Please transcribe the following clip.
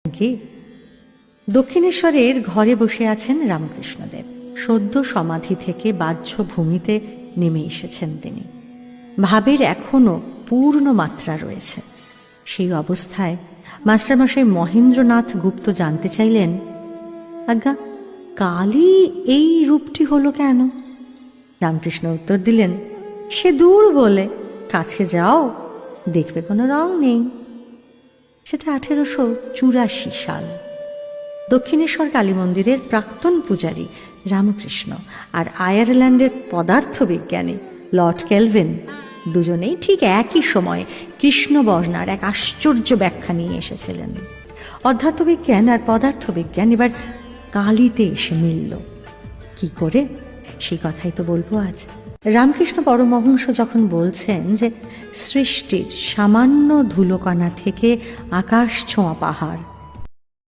কি দক্ষিণেশ্বরের ঘরে বসে আছেন রামকৃষ্ণদেব। সদ্য সমাধি থেকে বাহ্য ভূমিতে নেমে এসেছেন তিনি। ভাবের এখনো পূর্ণ মাত্রা রয়েছে। সেই অবস্থায় মাস্টারমশাই মহেন্দ্রনাথ গুপ্ত জানতে চাইলেন, আজ্ঞা, কালই এই রূপটি হলো কেন? রামকৃষ্ণ উত্তর দিলেন, সে দূর বলে, কাছে যাও, দেখবে কোনো রং নেই। সেটা 1884 সাল। দক্ষিণেশ্বর কালী মন্দিরের প্রাক্তন পূজারী রামকৃষ্ণ আর আয়ারল্যান্ডের পদার্থবিজ্ঞানী লর্ড কেলভিন দুজনেই ঠিক একই সময়ে কৃষ্ণবর্ণার এক আশ্চর্য ব্যাখ্যা নিয়ে এসেছিলেন। অধ্যাত্মবিজ্ঞান আর পদার্থবিজ্ঞান এবার কালীতে এসে মিলল। কি করে, সেই কথাই তো বলবো আজ। রামকৃষ্ণ পরমহংস যখন বলছেন যে সৃষ্টির সামান্য ধুলোকণা থেকে আকাশ ছোঁয়া পাহাড়,